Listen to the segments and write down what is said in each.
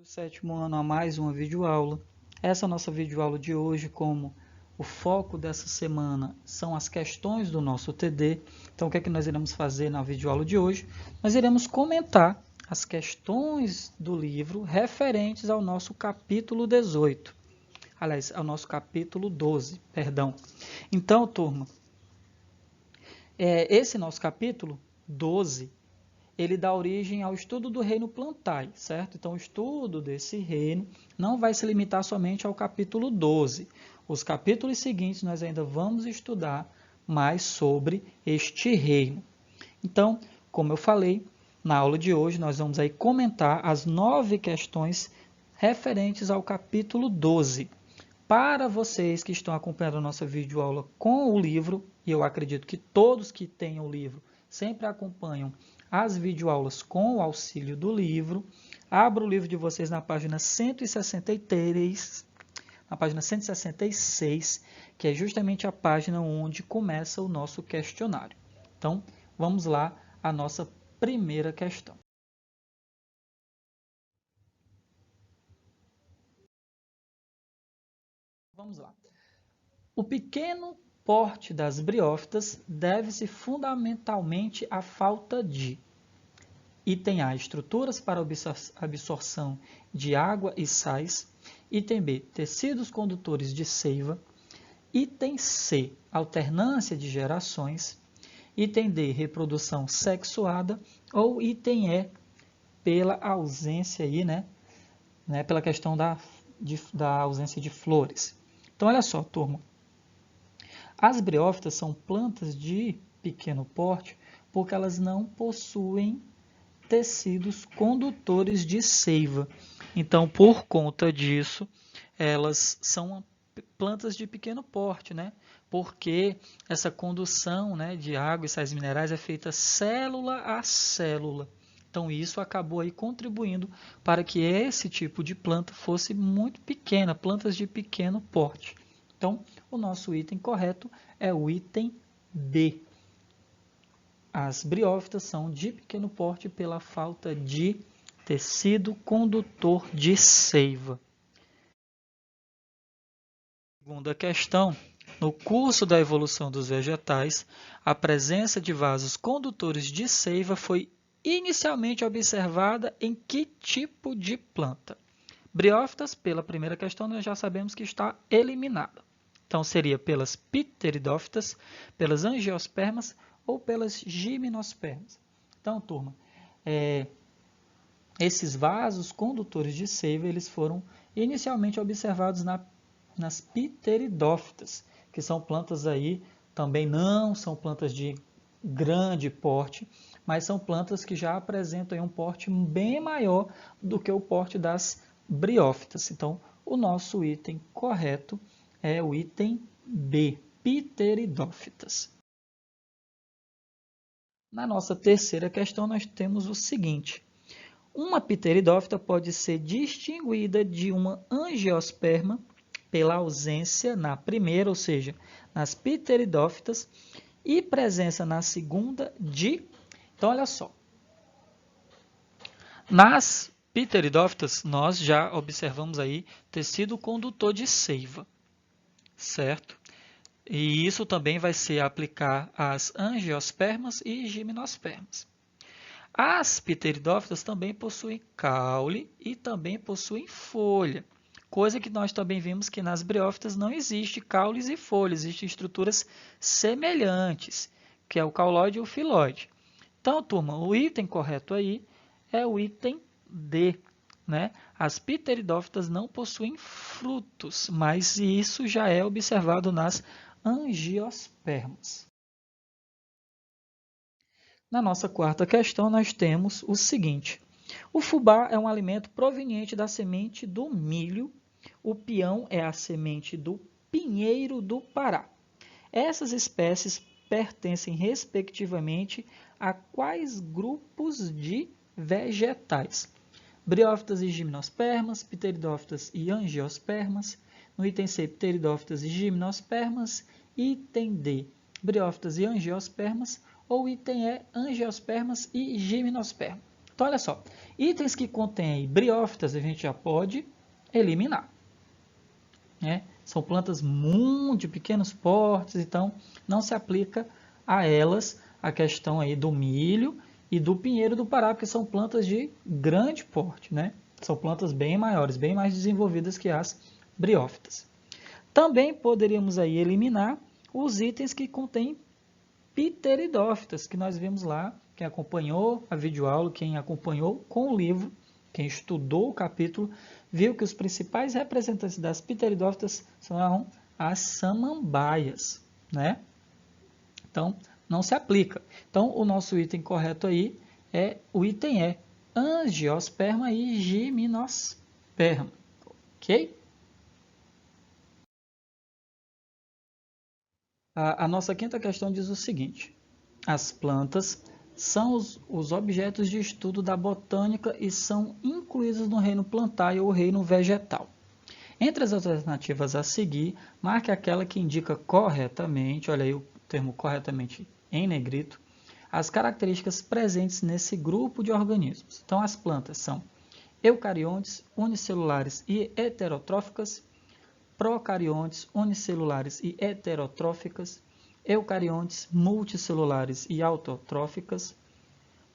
Do sétimo ano a mais uma videoaula. Essa nossa videoaula de hoje, como o foco dessa semana são as questões do nosso TD. Então, o que é que nós iremos fazer na videoaula de hoje? Nós iremos comentar as questões do livro referentes ao nosso capítulo 18. Aliás, ao nosso capítulo 12, perdão. Então, turma, esse nosso capítulo 12, ele dá origem ao estudo do reino Plantae, certo? Então, o estudo desse reino não vai se limitar somente ao capítulo 12. Os capítulos seguintes nós ainda vamos estudar mais sobre este reino. Então, como eu falei, na aula de hoje nós vamos aí comentar as 9 questões referentes ao capítulo 12. Para vocês que estão acompanhando a nossa videoaula com o livro, e eu acredito que todos que têm o livro sempre acompanham as videoaulas com o auxílio do livro, abra o livro de vocês na página 163, na página 166, que é justamente a página onde começa o nosso questionário. Então, vamos lá à nossa primeira questão. Vamos lá. O pequeno porte das briófitas deve-se fundamentalmente à falta de item A, estruturas para absorção de água e sais. Item B, tecidos condutores de seiva. Item C, alternância de gerações. Item D, reprodução sexuada. Ou item E, pela ausência aí, pela questão da ausência de flores. Então, olha só, turma. As briófitas são plantas de pequeno porte porque elas não possuem tecidos condutores de seiva. Então, por conta disso, elas são plantas de pequeno porte, porque essa condução, de água e sais minerais é feita célula a célula. Então, isso acabou aí contribuindo para que esse tipo de planta fosse muito pequena, plantas de pequeno porte. Então, o nosso item correto é o item B. As briófitas são de pequeno porte pela falta de tecido condutor de seiva. Segunda questão. No curso da evolução dos vegetais, a presença de vasos condutores de seiva foi inicialmente observada em que tipo de planta? Briófitas, pela primeira questão, nós já sabemos que está eliminada. Então, seria pelas pteridófitas, pelas angiospermas ou pelas gimnospermas. Então, turma, esses vasos condutores de seiva eles foram inicialmente observados nas pteridófitas, que são plantas aí, também não são plantas de grande porte, mas são plantas que já apresentam aí um porte bem maior do que o porte das briófitas. Então, o nosso item correto é o item B, pteridófitas. Na nossa terceira questão, nós temos o seguinte. Uma pteridófita pode ser distinguida de uma angiosperma pela ausência na primeira, ou seja, nas pteridófitas, e presença na segunda de... Então, olha só. Nas pteridófitas, nós já observamos aí tecido condutor de seiva, certo? E isso também vai se aplicar às angiospermas e gimnospermas. As pteridófitas também possuem caule e também possuem folha, coisa que nós também vimos que nas briófitas não existe caules e folhas, existem estruturas semelhantes, que é o cauloide e o filóide. Então, turma, o item correto aí é o item D. As pteridófitas não possuem frutos, mas isso já é observado nas angiospermas. Na nossa quarta questão, nós temos o seguinte. O fubá é um alimento proveniente da semente do milho. O peão é a semente do pinheiro do Pará. Essas espécies pertencem, respectivamente, a quais grupos de vegetais? Briófitas e gimnospermas, pteridófitas e angiospermas. No item C, pteridófitas e gimnospermas. Item D, briófitas e angiospermas. Ou item E, angiospermas e gimnospermas. Então, olha só, itens que contêm briófitas a gente já pode eliminar, né? São plantas muito de pequenos portes, então não se aplica a elas a questão aí do milho e do pinheiro do Pará, porque são plantas de grande porte, né? São plantas bem maiores, bem mais desenvolvidas que as briófitas. Também poderíamos aí eliminar os itens que contêm pteridófitas, que nós vimos lá, quem acompanhou a videoaula, quem acompanhou com o livro, quem estudou o capítulo, viu que os principais representantes das pteridófitas são as samambaias, né? Então, não se aplica. Então, o nosso item correto aí é o item E, angiosperma e gimnosperma, ok? A nossa quinta questão diz o seguinte: as plantas são os objetos de estudo da botânica e são incluídos no reino plantário ou reino vegetal. Entre as alternativas a seguir, marque aquela que indica corretamente, olha aí o termo corretamente em negrito, as características presentes nesse grupo de organismos. Então, as plantas são eucariontes, unicelulares e heterotróficas, procariontes, unicelulares e heterotróficas, eucariontes, multicelulares e autotróficas,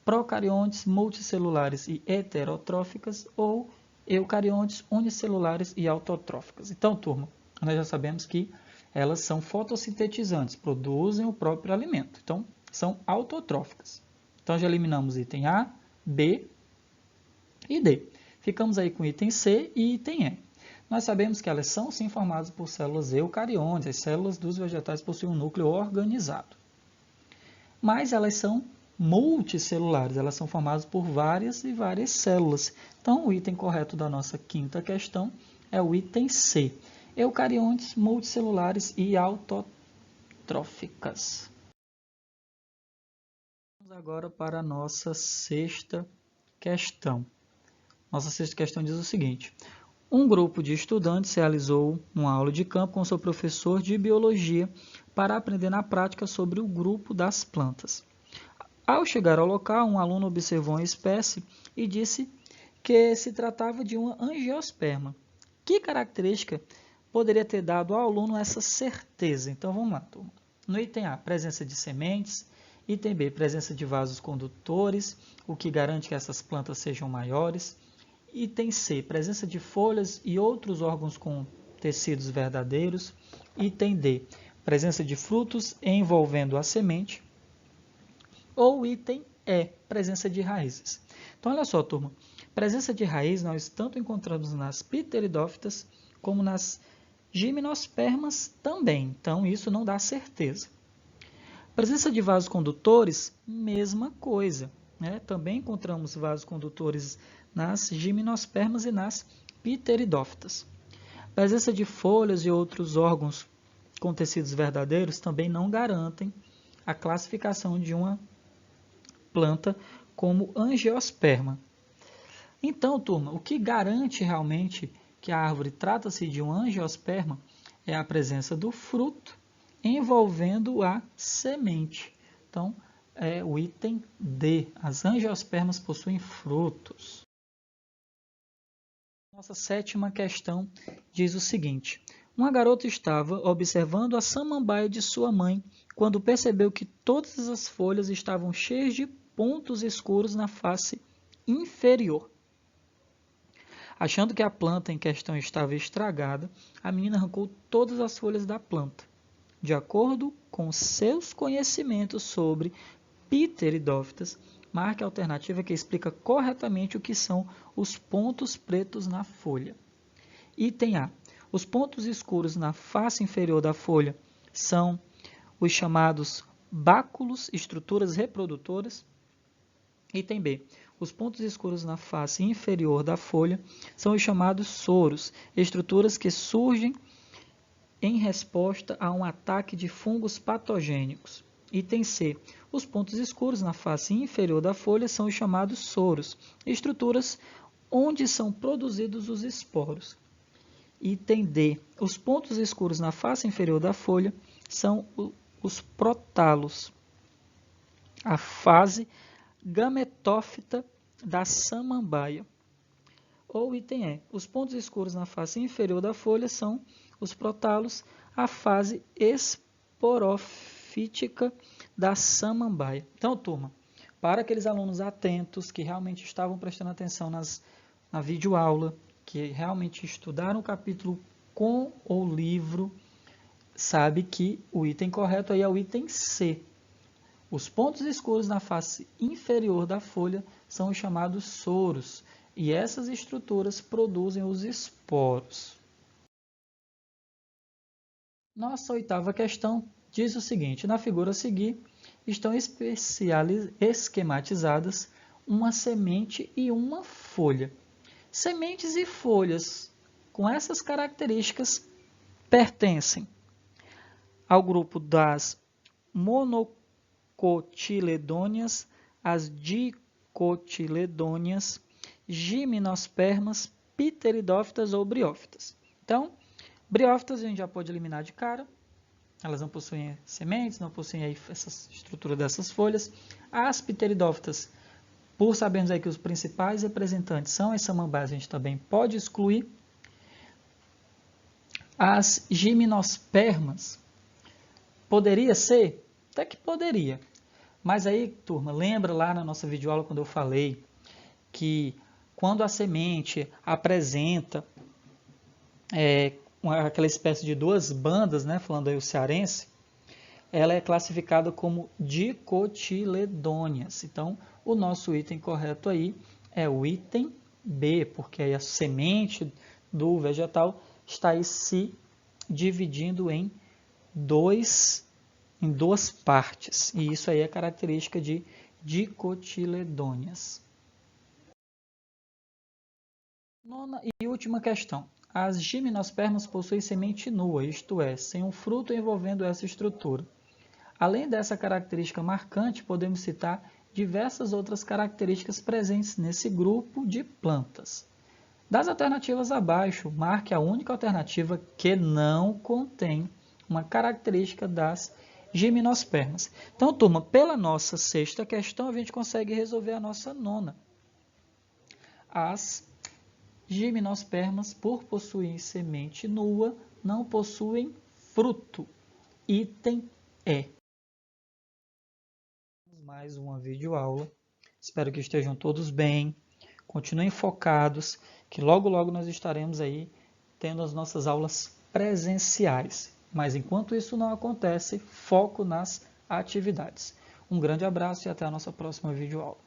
procariontes, multicelulares e heterotróficas ou eucariontes, unicelulares e autotróficas. Então, turma, nós já sabemos que elas são fotossintetizantes, produzem o próprio alimento. Então, são autotróficas. Então, já eliminamos item A, B e D. Ficamos aí com item C e item E. Nós sabemos que elas são sim formadas por células eucariontes, as células dos vegetais possuem um núcleo organizado. Mas elas são multicelulares, elas são formadas por várias e várias células. Então, o item correto da nossa quinta questão é o item C, eucariontes, multicelulares e autotróficas. Vamos agora para a nossa sexta questão. Nossa sexta questão diz o seguinte: um grupo de estudantes realizou uma aula de campo com seu professor de biologia para aprender na prática sobre o grupo das plantas. Ao chegar ao local, um aluno observou uma espécie e disse que se tratava de uma angiosperma. Que característica poderia ter dado ao aluno essa certeza? Então vamos lá, turma. No item A, presença de sementes. Item B, presença de vasos condutores, o que garante que essas plantas sejam maiores. Item C, presença de folhas e outros órgãos com tecidos verdadeiros. Item D, presença de frutos envolvendo a semente. Ou item E, presença de raízes. Então, olha só, turma. Presença de raiz nós tanto encontramos nas pteridófitas como nas gimnospermas também. Então, isso não dá certeza. Presença de vasos condutores, mesma coisa, né? Também encontramos vasos condutores nas gimnospermas e nas pteridófitas. Presença de folhas e outros órgãos com tecidos verdadeiros também não garantem a classificação de uma planta como angiosperma. Então, turma, o que garante realmente que a árvore trata-se de um angiosperma é a presença do fruto envolvendo a semente. Então, é o item D. As angiospermas possuem frutos. Nossa sétima questão diz o seguinte: uma garota estava observando a samambaia de sua mãe quando percebeu que todas as folhas estavam cheias de pontos escuros na face inferior. Achando que a planta em questão estava estragada, a menina arrancou todas as folhas da planta. De acordo com seus conhecimentos sobre pteridófitas, marque a alternativa que explica corretamente o que são os pontos pretos na folha. Item A. Os pontos escuros na face inferior da folha são os chamados báculos, estruturas reprodutoras. Item B. Os pontos escuros na face inferior da folha são os chamados soros, estruturas que surgem em resposta a um ataque de fungos patogênicos. Item C. Os pontos escuros na face inferior da folha são os chamados soros, estruturas onde são produzidos os esporos. Item D. Os pontos escuros na face inferior da folha são os prótalos. A fase gametófita da samambaia. Ou item E. Os pontos escuros na face inferior da folha são os protálos, a fase esporofítica da samambaia. Então, turma, para aqueles alunos atentos que realmente estavam prestando atenção na videoaula, que realmente estudaram o capítulo com o livro, sabe que o item correto aí é o item C. Os pontos escuros na face inferior da folha são os chamados soros, e essas estruturas produzem os esporos. Nossa oitava questão diz o seguinte: na figura a seguir estão esquematizadas uma semente e uma folha. Sementes e folhas com essas características pertencem ao grupo das monocotiledôneas, as dicotiledôneas, gimnospermas, pteridófitas ou briófitas. Então, briófitas a gente já pode eliminar de cara. Elas não possuem sementes, não possuem aí essa estrutura dessas folhas. As pteridófitas, por sabermos aí que os principais representantes são as samambaias, a gente também pode excluir. As gimnospermas, poderia ser? Até que poderia. Mas aí, turma, lembra lá na nossa videoaula quando eu falei que quando a semente apresenta aquela espécie de duas bandas, né, falando aí o cearense, ela é classificada como dicotiledôneas. Então, o nosso item correto aí é o item B, porque aí a semente do vegetal está aí se dividindo em duas partes. E isso aí é característica de dicotiledôneas. Nona e última questão. As gimnospermas possuem semente nua, isto é, sem um fruto envolvendo essa estrutura. Além dessa característica marcante, podemos citar diversas outras características presentes nesse grupo de plantas. Das alternativas abaixo, marque a única alternativa que não contém uma característica das gimnospermas. Então, turma, pela nossa sexta questão, a gente consegue resolver a nossa nona. As gimnospermas, por possuírem semente nua, não possuem fruto. Item E. Mais uma videoaula. Espero que estejam todos bem. Continuem focados, que logo nós estaremos aí tendo as nossas aulas presenciais. Mas enquanto isso não acontece, foco nas atividades. Um grande abraço e até a nossa próxima videoaula.